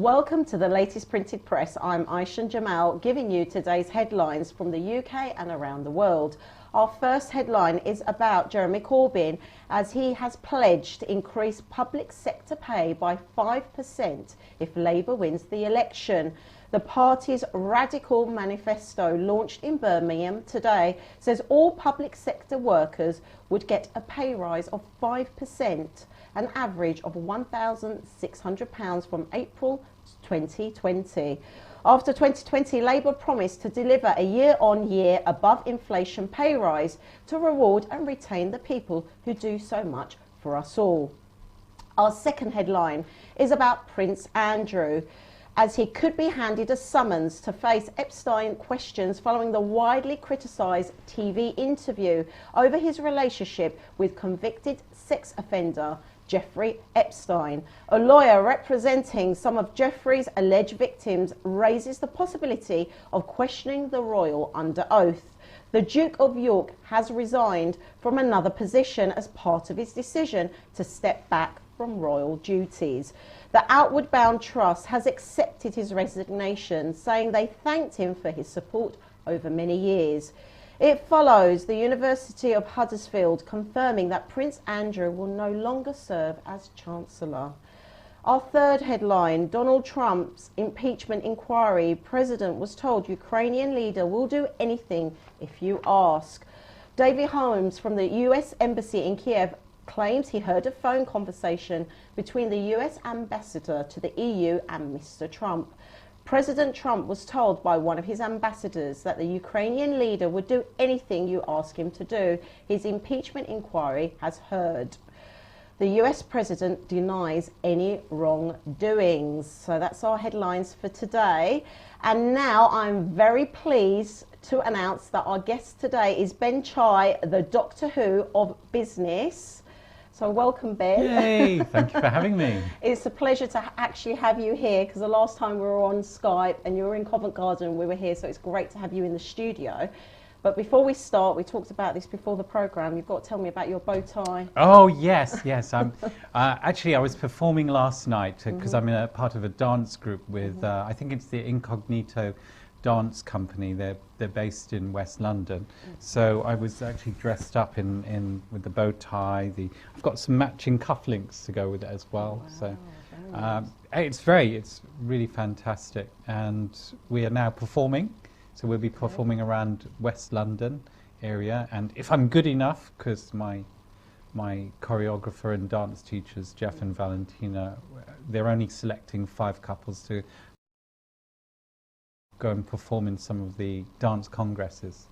Welcome to the latest printed press. I'm Aysen Djemal, giving you today's headlines from the UK and around the world. Our first headline is about Jeremy Corbyn, as he has pledged to increase public sector pay by 5% if Labour wins the election. The party's radical manifesto, launched in Birmingham today, says all public sector workers would get a pay rise of 5%, an average of £1,600 from April 2020. After 2020, Labour promised to deliver a year-on-year above-inflation pay rise to reward and retain the people who do so much for us all. Our second headline is about Prince Andrew, as he could be handed a summons to face Epstein questions following the widely criticised TV interview over his relationship with convicted sex offender Jeffrey Epstein. A lawyer representing some of Jeffrey's alleged victims raises the possibility of questioning the royal under oath. The Duke of York has resigned from another position as part of his decision to step back from royal duties. The Outward Bound Trust has accepted his resignation, saying they thanked him for his support over many years. It follows the University of Huddersfield confirming that Prince Andrew will no longer serve as Chancellor. Our third headline, Donald Trump's impeachment inquiry. President was told Ukrainian leader will do anything if you ask. David Holmes from the US Embassy in Kiev claims he heard a phone conversation between the US ambassador to the EU and Mr. Trump. President Trump was told by one of his ambassadors that the Ukrainian leader would do anything you ask him to do. His impeachment inquiry has heard. The US president denies any wrongdoings. So that's our headlines for today. And now I'm very pleased to announce that our guest today is Ben Chai, the Doctor Who of business. So welcome, Ben. Yay, thank you for having me. It's a pleasure to actually have you here, because the last time we were on Skype and you were in Covent Garden, we were here, so it's great to have you in the studio. But before we start, we talked about this before the programme, you've got to tell me about your bow tie. Oh, yes. Actually, I was performing last night because I'm in a part of a dance group with, I think it's the Incognito dance company. They're based in West London. So I was actually dressed up in with the bow tie. I've got some matching cufflinks to go with it as well. Wow, so it's really fantastic. And we are now performing. So we'll be performing around West London area. And if I'm good enough, because my choreographer and dance teachers, Jeff and Valentina, they're only selecting 5 couples to go and perform in some of the dance congresses.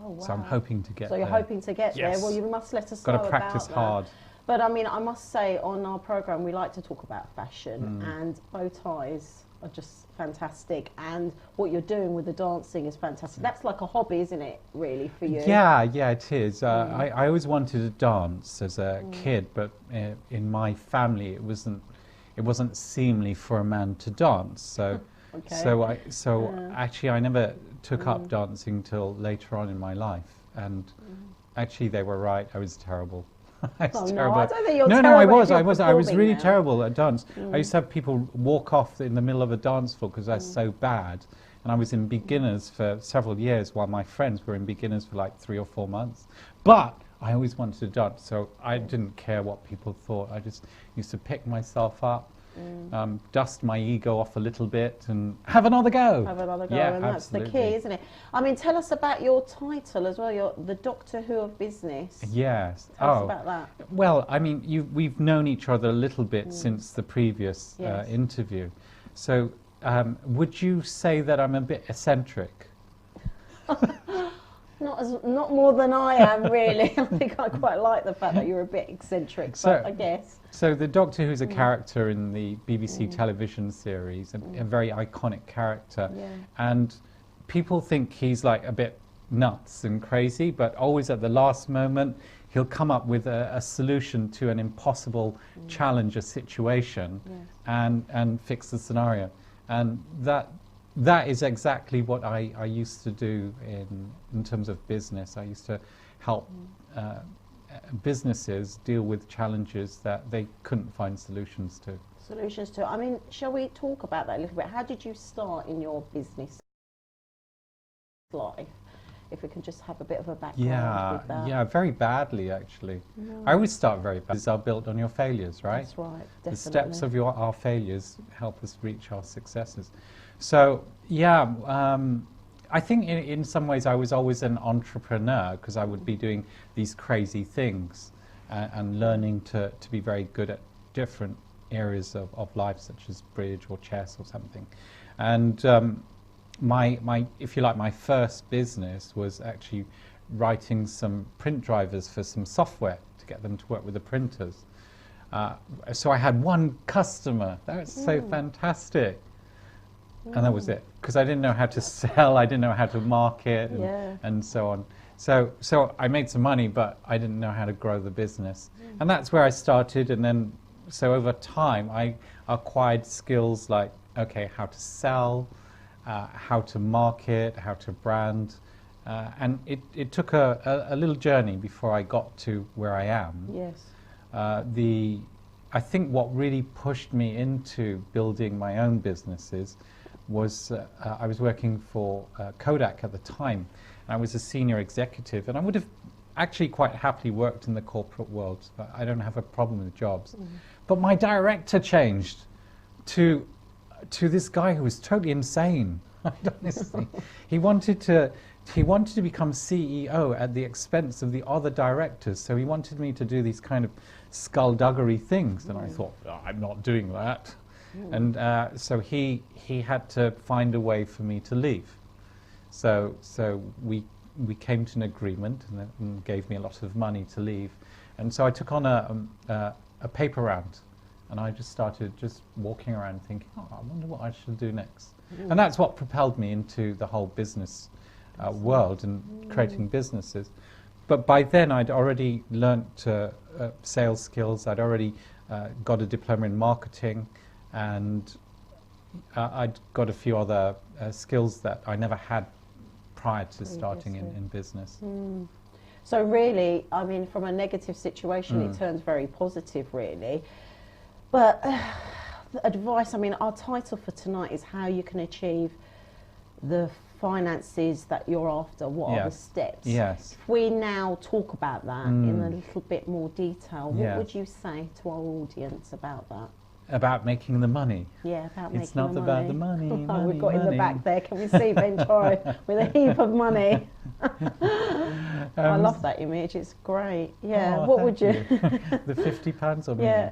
Oh, wow. So I'm hoping to get there. So you're hoping to get there? Well, you must let us know about that. Got to practice hard. But I mean, I must say, on our programme, we like to talk about fashion, and bow ties are just fantastic. And what you're doing with the dancing is fantastic. That's like a hobby, isn't it, really, for you? Yeah, it is. I always wanted to dance as a kid, but in my family, it wasn't seemly for a man to dance. So. Okay. Actually I never took up dancing till later on in my life, and actually they were right. I was terrible. Terrible. No, I don't think you're terrible. I was really now. terrible at dance. I used to have people walk off in the middle of a dance floor because I was so bad, and I was in beginners for several years while my friends were in beginners for like 3 or 4 months. But I always wanted to dance, so I didn't care what people thought. I just used to pick myself up, dust my ego off a little bit and have another go. Yeah, and that's the key, isn't it? I mean, tell us about your title as well. You're the Doctor Who of business. Yes. Tell us about that. Well, I mean, we've known each other a little bit since the previous interview. So would you say that I'm a bit eccentric? Not more than I am, really. I think I quite like the fact that you're a bit eccentric, but I guess. So the Doctor Who's a character in the BBC television series, a very iconic character. Yeah. And people think he's like a bit nuts and crazy, but always at the last moment, he'll come up with a solution to an impossible challenge, a situation, and fix the scenario. And that is exactly what I used to do in terms of business. I used to help businesses deal with challenges that they couldn't find solutions to. Solutions to, I mean, shall we talk about that a little bit? How did you start in your business life? If we can just have a bit of a background with that. Yeah, very badly actually. No. I always start very bad. These are built on your failures, right? That's right, definitely. The steps of our failures help us reach our successes. So yeah, I think in some ways I was always an entrepreneur because I would be doing these crazy things and learning to be very good at different areas of life, such as bridge or chess or something. And my if you like, my first business was actually writing some print drivers for some software to get them to work with the printers. So I had one customer. That was so fantastic. And that was it, because I didn't know how to sell, I didn't know how to market, and so on. So I made some money, but I didn't know how to grow the business. And that's where I started, and then, so over time, I acquired skills like, okay, how to sell, how to market, how to brand, and it took a little journey before I got to where I am. Yes. I think what really pushed me into building my own businesses was I was working for Kodak at the time, and I was a senior executive, and I would have actually quite happily worked in the corporate world. I don't have a problem with jobs. But my director changed to this guy who was totally insane. Honestly, he wanted to become CEO at the expense of the other directors. So he wanted me to do these kind of skullduggery things, and I thought, oh, I'm not doing that. And so he had to find a way for me to leave. So we came to an agreement, and gave me a lot of money to leave. And so I took on a paper round, and I just started just walking around thinking, oh, I wonder what I should do next. And that's what propelled me into the whole business world and creating businesses. But by then I'd already learnt sales skills. I'd already got a diploma in marketing, and I'd got a few other skills that I never had prior to starting in business. So really, I mean, from a negative situation, it turns very positive, really. But the advice, I mean, our title for tonight is how you can achieve the finances that you're after. What are the steps? Yes. If we now talk about that in a little bit more detail, what would you say to our audience about that? About making the money. Yeah, about making the money. It's not about the money. Oh, we've got in the back there. Can we see Ben Troy with a heap of money? I love that image. It's great. Yeah. Oh, what would you? The £50 or Yeah.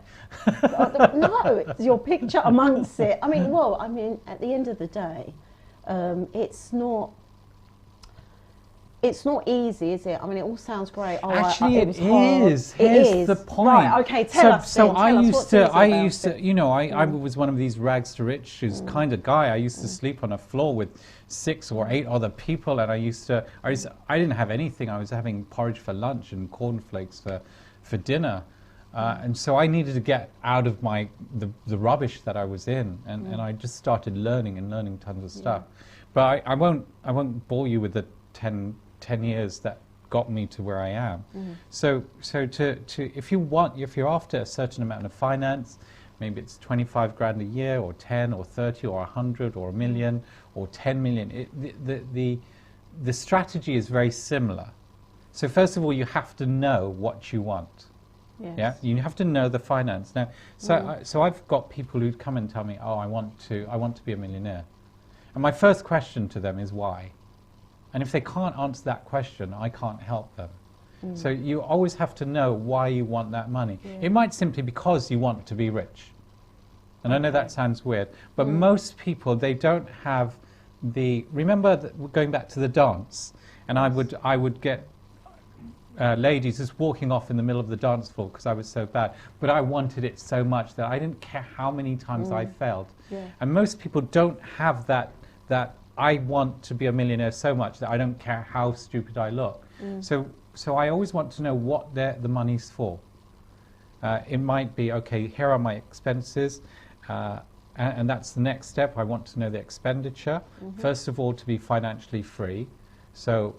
No, it's your picture amongst it. I mean, well, I mean, at the end of the day, it's not easy, is it? I mean, it all sounds great. Oh, actually, it is. Here's the point. Right, okay, tell us. So then, I used to, you know, I Mm. was one of these rags to riches kind of guy. I used to sleep on a floor with 6 or 8 other people, and I didn't have anything. I was having porridge for lunch and cornflakes for dinner. And so I needed to get out of the rubbish that I was in, and I just started learning tons of stuff. But I won't bore you with the 10 years that got me to where I am. So if you're after a certain amount of finance, maybe it's 25 grand a year, or 10, or 30, or 100, or a million, or 10 million. The strategy is very similar. So first of all, you have to know what you want. Yes. Yeah, you have to know the finance. Now, so I've got people who come and tell me, oh, I want to be a millionaire, and my first question to them is why. And if they can't answer that question, I can't help them. So you always have to know why you want that money. It might simply because you want to be rich. And I know that sounds weird, but most people, they don't have remember going back to the dance, and I would get ladies just walking off in the middle of the dance floor because I was so bad. But I wanted it so much that I didn't care how many times I failed. And most people don't have that I want to be a millionaire so much that I don't care how stupid I look. So I always want to know what the money's for. It might be, okay, here are my expenses, and that's the next step. I want to know the expenditure. First of all, to be financially free. So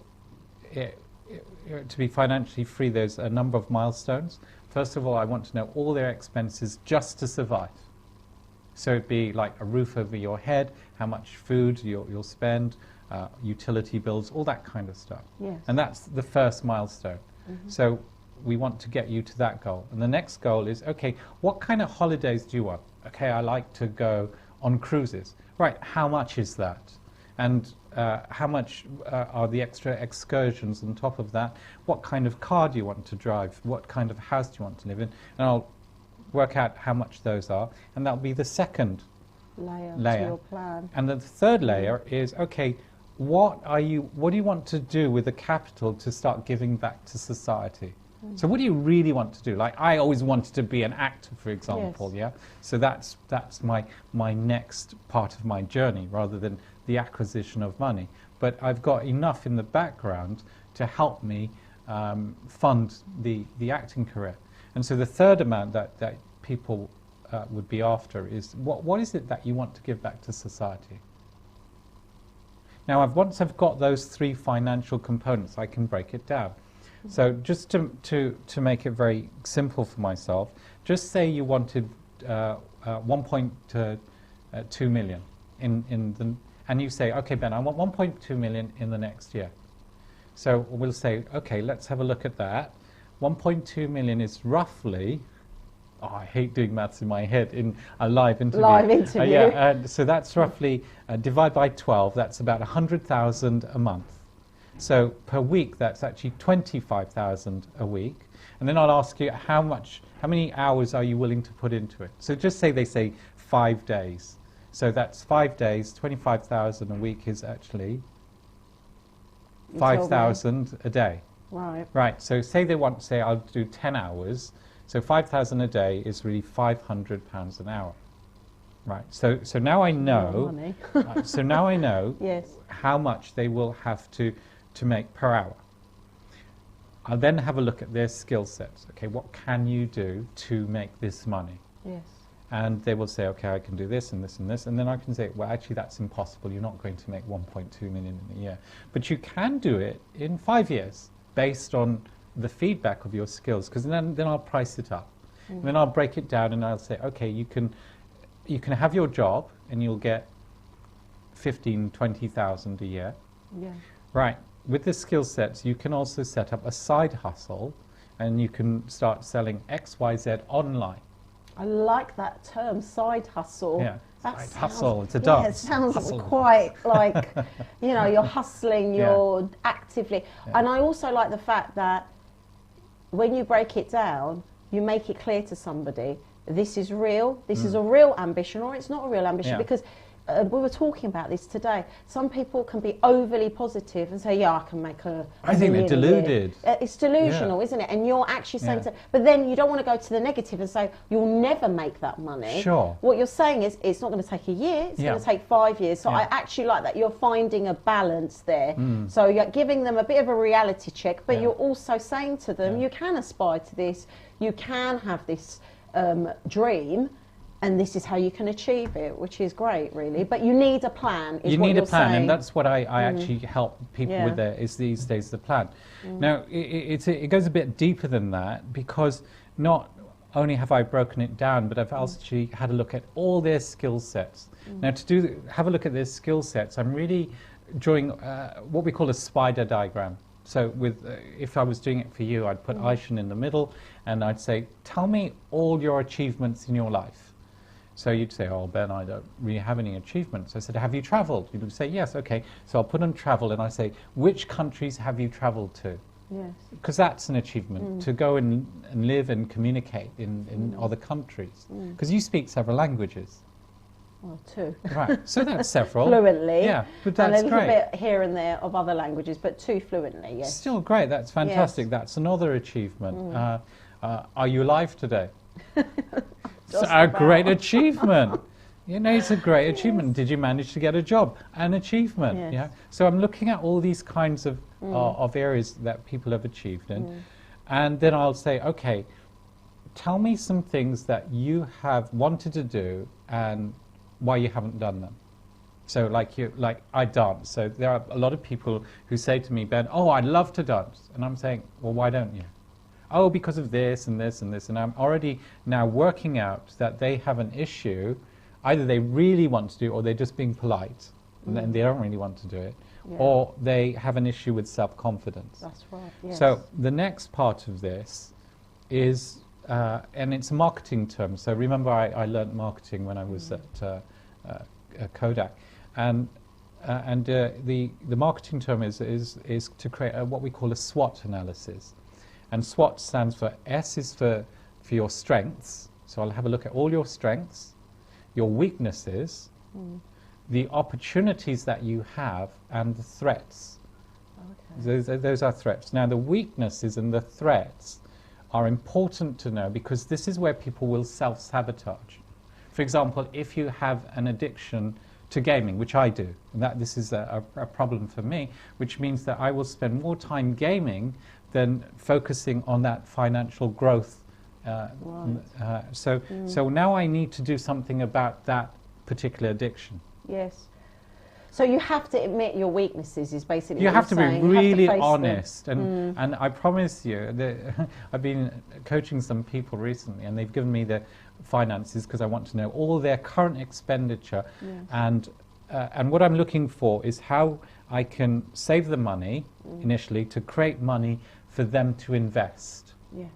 to be financially free, there's a number of milestones. First of all, I want to know all their expenses just to survive. So it'd be like a roof over your head, how much food you'll spend, utility bills, all that kind of stuff. Yes. And that's the first milestone. Mm-hmm. So we want to get you to that goal. And the next goal is, okay, what kind of holidays do you want? Okay, I like to go on cruises. Right, how much is that? And how much are the extra excursions on top of that? What kind of car do you want to drive? What kind of house do you want to live in? And I'll work out how much those are, and that'll be the second layer to your plan. And the third layer is, okay, what do you want to do with the capital to start giving back to society? So what do you really want to do? Like, I always wanted to be an actor, for example, Yes. yeah? So that's my next part of my journey, rather than the acquisition of money. But I've got enough in the background to help me fund the acting career. And so the third amount that people would be after is, what is it that you want to give back to society? Now, once I've got those three financial components, I can break it down. So just to make it very simple for myself, just say you wanted 1.2 million and you say, okay, Ben, I want 1.2 million in the next year. So we'll say, okay, let's have a look at that. 1.2 million is roughly, I hate doing maths in my head in a live interview. Live interview. Yeah, so that's roughly, divide by 12, that's about 100,000 a month. So per week, that's actually 25,000 a week. And then I'll ask you, how many hours are you willing to put into it? So just say they say 5 days. So that's 5 days, 25,000 a week is actually 5,000 a day. Right. Right, so say they want, say I'll do 10 hours. So 5,000 a day is really £500 an hour. Right, so now I know, so now I know Yes. how much they will have to make per hour. I'll then have a look at their skill sets. Okay, what can you do to make this money? Yes. And they will say, okay, I can do this and this and this. And then I can say, well, actually, that's impossible. You're not going to make 1.2 million in a year. But you can do it in 5 years based on the feedback of your skills, because then I'll price it up. And then I'll break it down and I'll say, okay, you can have your job and you'll get 15, 20,000 a year. Yeah. Right. With the skill sets, you can also set up a side hustle and you can start selling XYZ online. I like that term, side hustle. Yeah, That side sounds- hustle, it's a Yeah, dance. it sounds Hustle. quite like, you're hustling, Yeah. you're actively. Yeah. And I also like the fact that when you break it down, you make it clear to somebody, this is real, this is a real ambition, or it's not a real ambition, Yeah. because we were talking about this today. Some people can be overly positive and say, yeah, I can make a I think they're million a year." deluded. It's delusional, Yeah. isn't it? And you're actually saying Yeah. but then you don't want to go to the negative and say, you'll never make that money. Sure. What you're saying is, it's not going to take a year, it's Yeah. going to take 5 years. So Yeah. I actually like that you're finding a balance there. So you're giving them a bit of a reality check, but Yeah. you're also saying to them, Yeah. you can aspire to this, you can have this dream, and this is how you can achieve it, which is great, really. But you need a plan, is You what need you're a plan, saying. and that's what I actually help people Yeah. with there, is these days the plan. Now, it goes a bit deeper than that, because not only have I broken it down, but I've actually had a look at all their skill sets. Now, have a look at their skill sets, I'm really drawing what we call a spider diagram. So if I was doing it for you, I'd put Aysen in the middle, and I'd say, tell me all your achievements in your life. So you'd say, oh, Ben, I don't really have any achievements. I said, have you traveled? You'd say, yes, okay. So I'll put on travel, and I say, which countries have you traveled to? Yes. Because that's an achievement, to go and live and communicate in other countries. Because you speak several languages. Well, 2. Right, so that's several. Fluently. Yeah, but and that's a little great. bit here and there of other languages, but 2 fluently, yes. Still great, that's fantastic. Yes. That's another achievement. Are you alive today? It's Just a about. great achievement. It's a great achievement. Did you manage to get a job? An achievement. Yes. Yeah. So I'm looking at all these kinds of areas that people have achieved in, and then I'll say, okay, tell me some things that you have wanted to do and why you haven't done them. So like I dance. So there are a lot of people who say to me, Ben, oh, I'd love to dance, and I'm saying, well, why don't you? Oh, because of this and this and this, and I'm already now working out that they have an issue either they really want to do it or they're just being polite and they don't really want to do it, or they have an issue with self-confidence. That's right, yes. So the next part of this is, and it's a marketing term, so remember I learnt marketing when I was at Kodak, and the marketing term is to create what we call a SWOT analysis. And SWOT stands for, S is for your strengths, so I'll have a look at all your strengths, your weaknesses, the opportunities that you have, and the threats. Okay. Those are threats. Now the weaknesses and the threats are important to know because this is where people will self-sabotage. For example, if you have an addiction to gaming, which I do, and this is a problem for me, which means that I will spend more time gaming than focusing on that financial growth. So now I need to do something about that particular addiction. Yes. So you have to admit your weaknesses is basically you what have to you're be saying. really You have to face honest, them. and I promise you that I've been coaching some people recently, and they've given me their finances because I want to know all their current expenditure, and what I'm looking for is how I can save the money initially to create money for them to invest. Yes.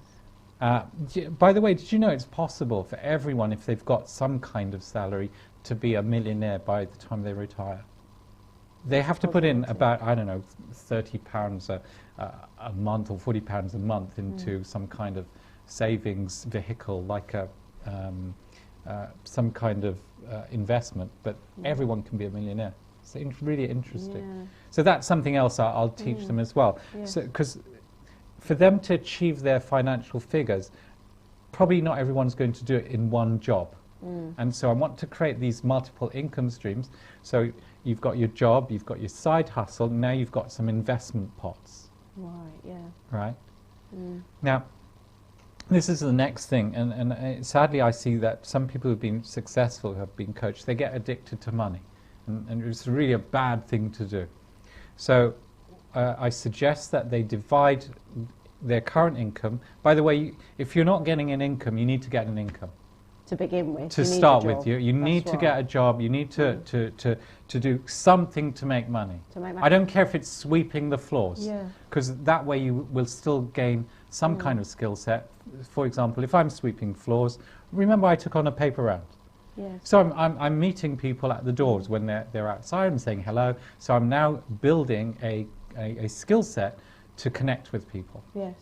By the way, did you know it's possible for everyone, if they've got some kind of salary, to be a millionaire by the time they retire? They have to put in about, I don't know, £30 a month or £40 a month into some kind of savings vehicle, like some kind of investment, but everyone can be a millionaire. It's really interesting. Yeah. So that's something else I'll teach them as well. Yeah. So, 'cause for them to achieve their financial figures, probably not everyone's going to do it in one job. And so I want to create these multiple income streams. So you've got your job, you've got your side hustle, now you've got some investment pots. Right, yeah. Right? Now, this is the next thing, and sadly I see that some people who've been successful, who have been coached, they get addicted to money. And it's really a bad thing to do. So I suggest that they divide their current income. By the way, if you're not getting an income, you need to get an income. To begin with. To start with, you need to get a job, you need to do something to make money. I don't care if it's sweeping the floors, because that way you will still gain some kind of skill set. For example, if I'm sweeping floors, remember I took on a paper round. Yes. So I'm meeting people at the doors when they're outside and saying hello. So I'm now building a skill set to connect with people. Yes.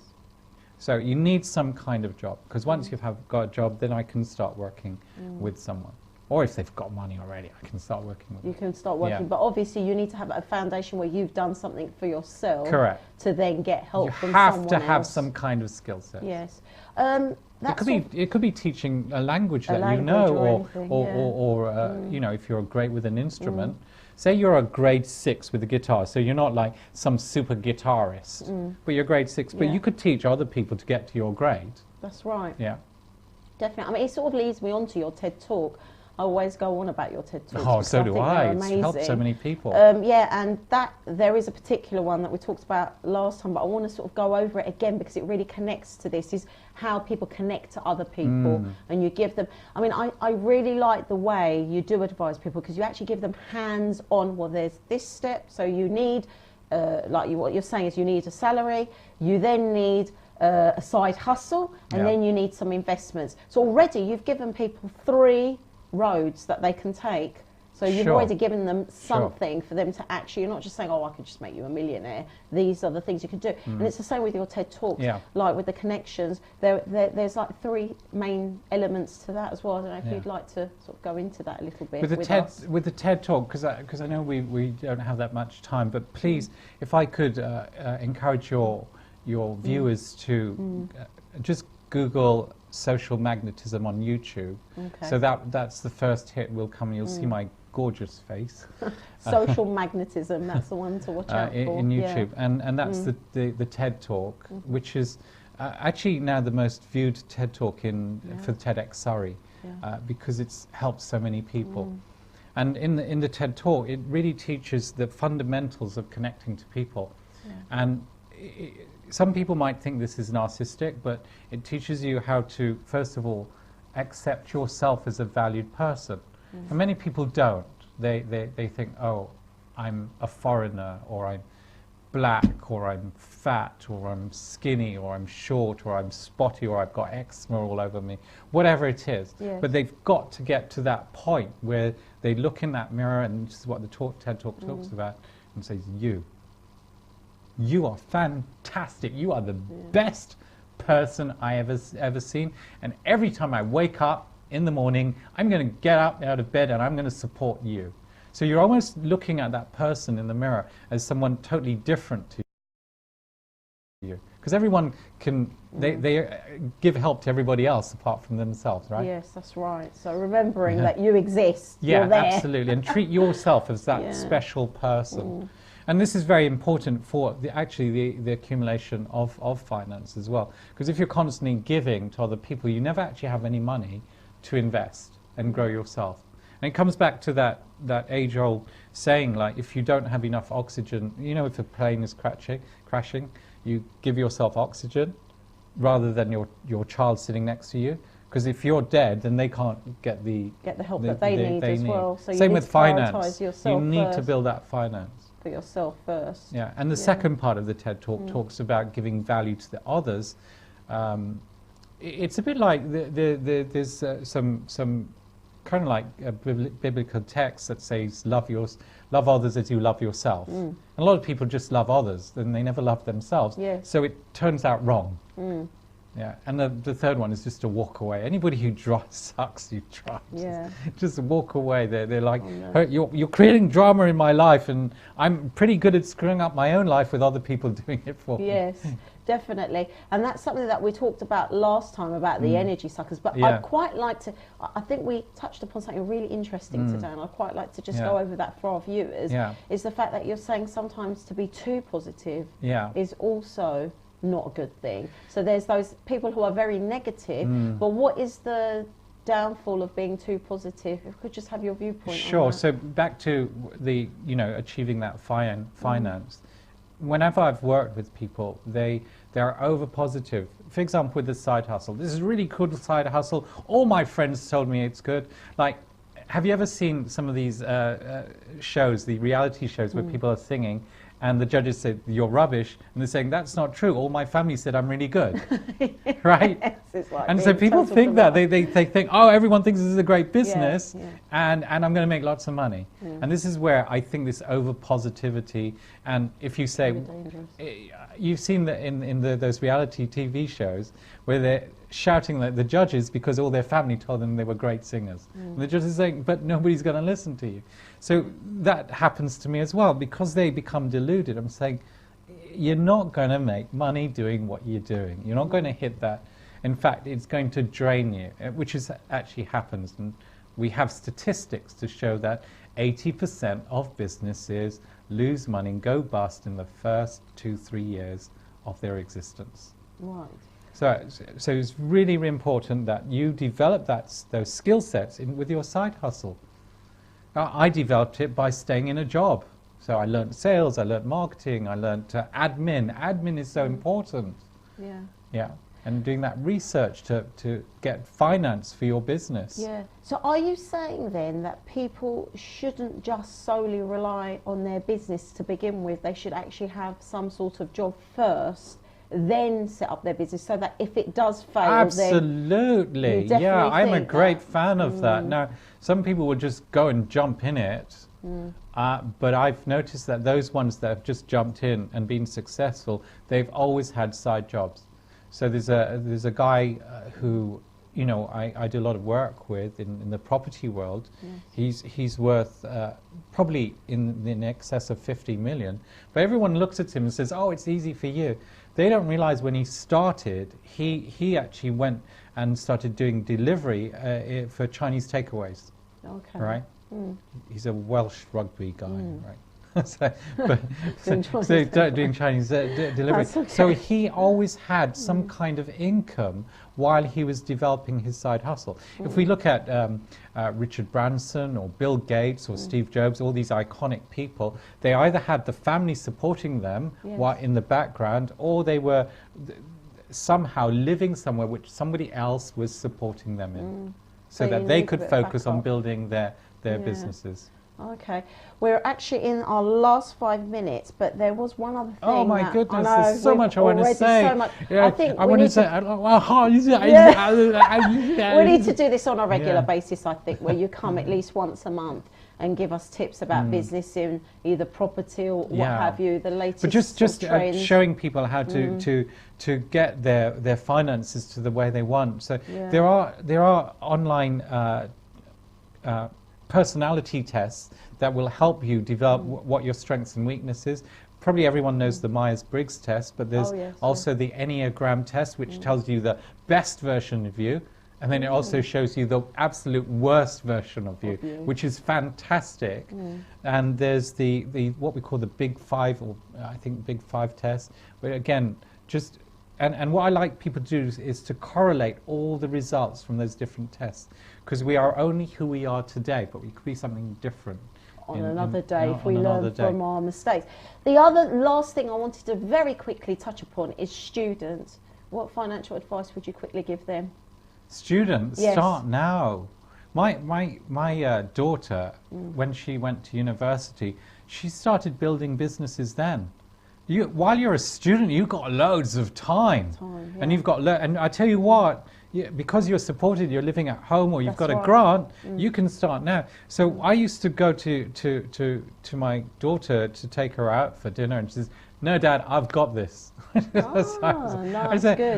So you need some kind of job, because once you've got a job, then I can start working with someone. Or if they've got money already, I can start working with them. You can start working, but obviously you need to have a foundation where you've done something for yourself. Correct. To then get help from someone someone else. You have to have else. some kind of skill set. Yes. It could be teaching a language that you know, or you know, if you're great with an instrument. Say you're a grade 6 with a guitar, so you're not like some super guitarist, but you're grade 6, but you could teach other people to get to your grade. That's right. Yeah. Definitely. I mean, it sort of leads me on to your TED Talk. I always go on about your TED Talks. Oh, so do I. It's helped so many people. Yeah, and there is a particular one that we talked about last time, but I want to sort of go over it again because it really connects to this, is how people connect to other people and you give them, I mean, I really like the way you do advise people, because you actually give them hands-on. Well, there's this step, so you need, what you're saying is you need a salary, you then need a side hustle, and then you need some investments. So already you've given people 3 roads that they can take. So you've already given them something for them to actually, you're not just saying, oh, I could just make you a millionaire. These are the things you can do. And it's the same with your TED Talks, like with the connections. There's like 3 main elements to that as well. I don't know if you'd like to sort of go into that a little bit with the TED Talk, because I know we don't have that much time, but please, if I could encourage your viewers to just Google social magnetism on YouTube. Okay. So that's the first hit will come, and you'll see my gorgeous face. Social magnetism, that's the one to watch out for. In YouTube, and that's the TED Talk, which is actually now the most viewed TED Talk for TEDx Surrey, because it's helped so many people. And in the TED Talk, it really teaches the fundamentals of connecting to people. And some people might think this is narcissistic, but it teaches you how to, first of all, accept yourself as a valued person. And many people don't. They think, oh, I'm a foreigner, or I'm black, or I'm fat, or I'm skinny, or I'm short, or I'm spotty, or I've got eczema all over me, whatever it is. Yes. But they've got to get to that point where they look in that mirror, and this is what the TED Talk talks about, and says, you are fantastic. You are the best person I ever seen. And every time I wake up in the morning, I'm going to get up out of bed and I'm going to support you. So you're almost looking at that person in the mirror as someone totally different to you. Because everyone can, they give help to everybody else apart from themselves, right? Yes, that's right. So remembering that you exist, yeah, you're there. absolutely. And treat yourself as that special person. And this is very important for the accumulation of finance as well. Because if you're constantly giving to other people, you never actually have any money to invest and grow yourself. And it comes back to that age-old saying, like, if you don't have enough oxygen, you know, if a plane is crashing, you give yourself oxygen rather than your child sitting next to you. Because if you're dead, then they can't get the help that they need as well. So same you with need to finance. prioritise yourself You need first. to build that finance. For yourself first. Yeah, and the second part of the TED Talk talks about giving value to the others. It's a bit like there's some kind of like a biblical text that says love others as you love yourself. And a lot of people just love others and they never love themselves. Yes. So it turns out wrong. Yeah, and the third one is just to walk away. Anybody who sucks, you try. Just walk away. They're like, you're creating drama in my life, and I'm pretty good at screwing up my own life with other people doing it for me. Yes, definitely. And that's something that we talked about last time about the energy suckers. But I'd quite like to, I think we touched upon something really interesting today, and I'd quite like to just go over that for our viewers, is the fact that you're saying sometimes to be too positive is also not a good thing. So there's those people who are very negative, but what is the downfall of being too positive? If we could just have your viewpoint. Sure. On that. So back to the, achieving that finance. Whenever I've worked with people, they're over positive. For example, with the side hustle, this is a really cool side hustle. All my friends told me it's good. Like, have you ever seen some of these shows, the reality shows where people are singing? And the judges said, you're rubbish. And they're saying, that's not true. All my family said I'm really good. Right? Yes, like and so people think that. They think, oh, everyone thinks this is a great business. And I'm going to make lots of money. And this is where I think this over-positivity. And if you say, you've seen that in those reality TV shows where they're shouting at the judges because all their family told them they were great singers. And the judges are saying, but nobody's going to listen to you. So that happens to me as well because they become deluded. I'm saying, you're not going to make money doing what you're doing. You're not going to hit that. In fact, it's going to drain you, which actually happens. And we have statistics to show that 80% of businesses lose money and go bust in the first 2-3 years of their existence. Right. So it's really, really important that you develop those skill sets with your side hustle. I developed it by staying in a job. So I learned sales, I learned marketing, I learned admin. Admin is so important. Yeah. And doing that research to get finance for your business. Yeah. So are you saying then that people shouldn't just solely rely on their business to begin with? They should actually have some sort of job first, then set up their business, so that if it does fail, absolutely, then yeah, I'm a great fan of that. Now, some people would just go and jump in it, but I've noticed that those ones that have just jumped in and been successful, they've always had side jobs. So there's a guy who, I do a lot of work with in the property world. He's worth probably in excess of 50 million. But everyone looks at him and says, oh, it's easy for you. They don't realize when he started, he actually went and started doing delivery for Chinese takeaways. Okay. Right? He's a Welsh rugby guy, right? Doing Chinese delivery. Okay. So he always had some kind of income while he was developing his side hustle. If we look at Richard Branson or Bill Gates or Steve Jobs, all these iconic people, they either had the family supporting them while in the background, or they were somehow living somewhere which somebody else was supporting them in. so you that they need a could bit of focus on backup. building their Yeah. businesses. Okay, we're actually in our last 5 minutes, but there was one other thing. Oh my that goodness, I know there's so we've much I want to already say. So much. Yeah, I think I we want to need say, we need to do this on a regular Yeah. basis, I think, where you come at least once a month and give us tips about business in either property or what Yeah. have you, the latest But just trends. showing people how to get their finances to the way they want. So Yeah. there are online personality tests that will help you develop what your strengths and weaknesses. Probably everyone knows the Myers-Briggs test, but there's Oh, yes, also the Enneagram test, which tells you the best version of you. And then it also shows you the absolute worst version of you, which is fantastic. And there's the what we call the Big Five, or I think Big Five test. But again, just and what I like people to do is to correlate all the results from those different tests, because we are only who we are today, but we could be something different on another day if we on learn another day. from our mistakes. The other last thing I wanted to very quickly touch upon is students. What financial advice would you quickly give them? Students, Yes. start now. My daughter, when she went to university, she started building businesses then. While you're a student, you've got loads of time. Yeah. And you've got, and I tell you what, because you're supported, you're living at home, or you've That's got a right. grant, you can start now. So I used to go to my daughter to take her out for dinner, and she says, "No, Dad, I've got this." Good.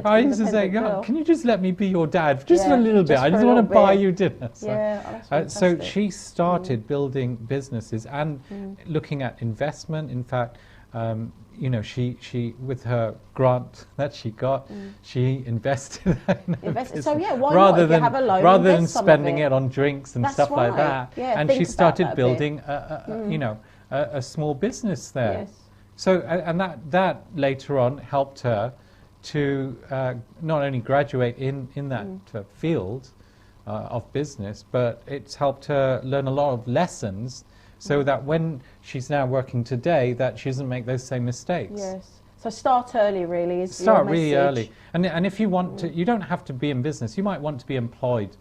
I used to say, Independent girl. "Can you just let me be your dad just for a Yeah, little bit? just I for just a want to little buy bit." you dinner." So, Yeah, that's so fantastic. she started building businesses and looking at investment. In fact, you know, she with her grant that she got, she invested that in her business. So yeah, why rather not? If than you have a loan, rather than invest some of spending it. it on drinks and That's stuff like right. that. Yeah, And think she about started that a bit. building you know, a small business there. Yes. So and that later on helped her to not only graduate in that field of business, but it's helped her learn a lot of lessons, so that when she's now working today, that she doesn't make those same mistakes. Yes. So start early, really, is your Start really message. early, and if you want to, you don't have to be in business. You might want to be employed,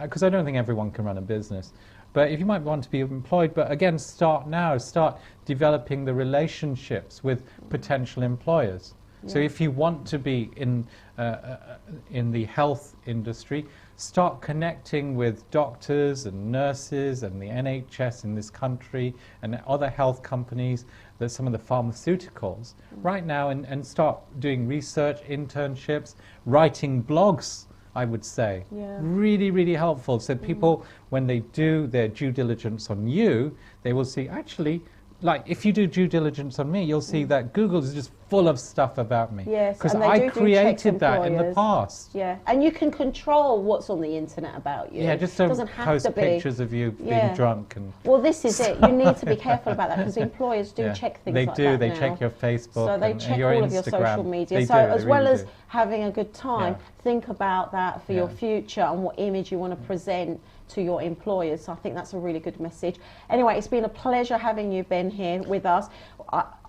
because I don't think everyone can run a business. But if you might want to be employed, but again, start now. Start developing the relationships with potential employers. So if you want to be in the health industry, start connecting with doctors and nurses and the NHS in this country and other health companies, some of the pharmaceuticals, right now, and start doing research, internships, writing blogs, I would say. Yeah. Really, really helpful. So people, when they do their due diligence on you, they will see, actually, like if you do due diligence on me, you'll see that Google is just full of stuff about me. Yes, because and they I do check created that in the employers. past. Yeah, and you can control what's on the internet about you. Yeah, just It don't doesn't have post to be. pictures of you Yeah. being drunk and. Well, this is it. You need to be careful about that because employers do Yeah. check things They like do. that They now. check your Facebook So they and check your all Instagram. of your social media. They So do, as they well really as do. having a good time, Yeah. think about that for your Yeah. future and what image you want to present to your employers. So I think that's a really good message. Anyway, it's been a pleasure having you, Ben, here with us.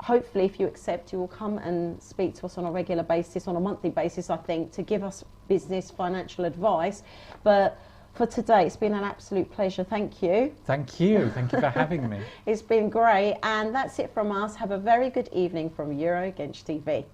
Hopefully, if you accept, you will come and speak to us on a regular basis, on a monthly basis, I think, to give us business financial advice. But for today, it's been an absolute pleasure. Thank you. Thank you. Thank you for having me. It's been great. And that's it from us. Have a very good evening from Eurogench TV.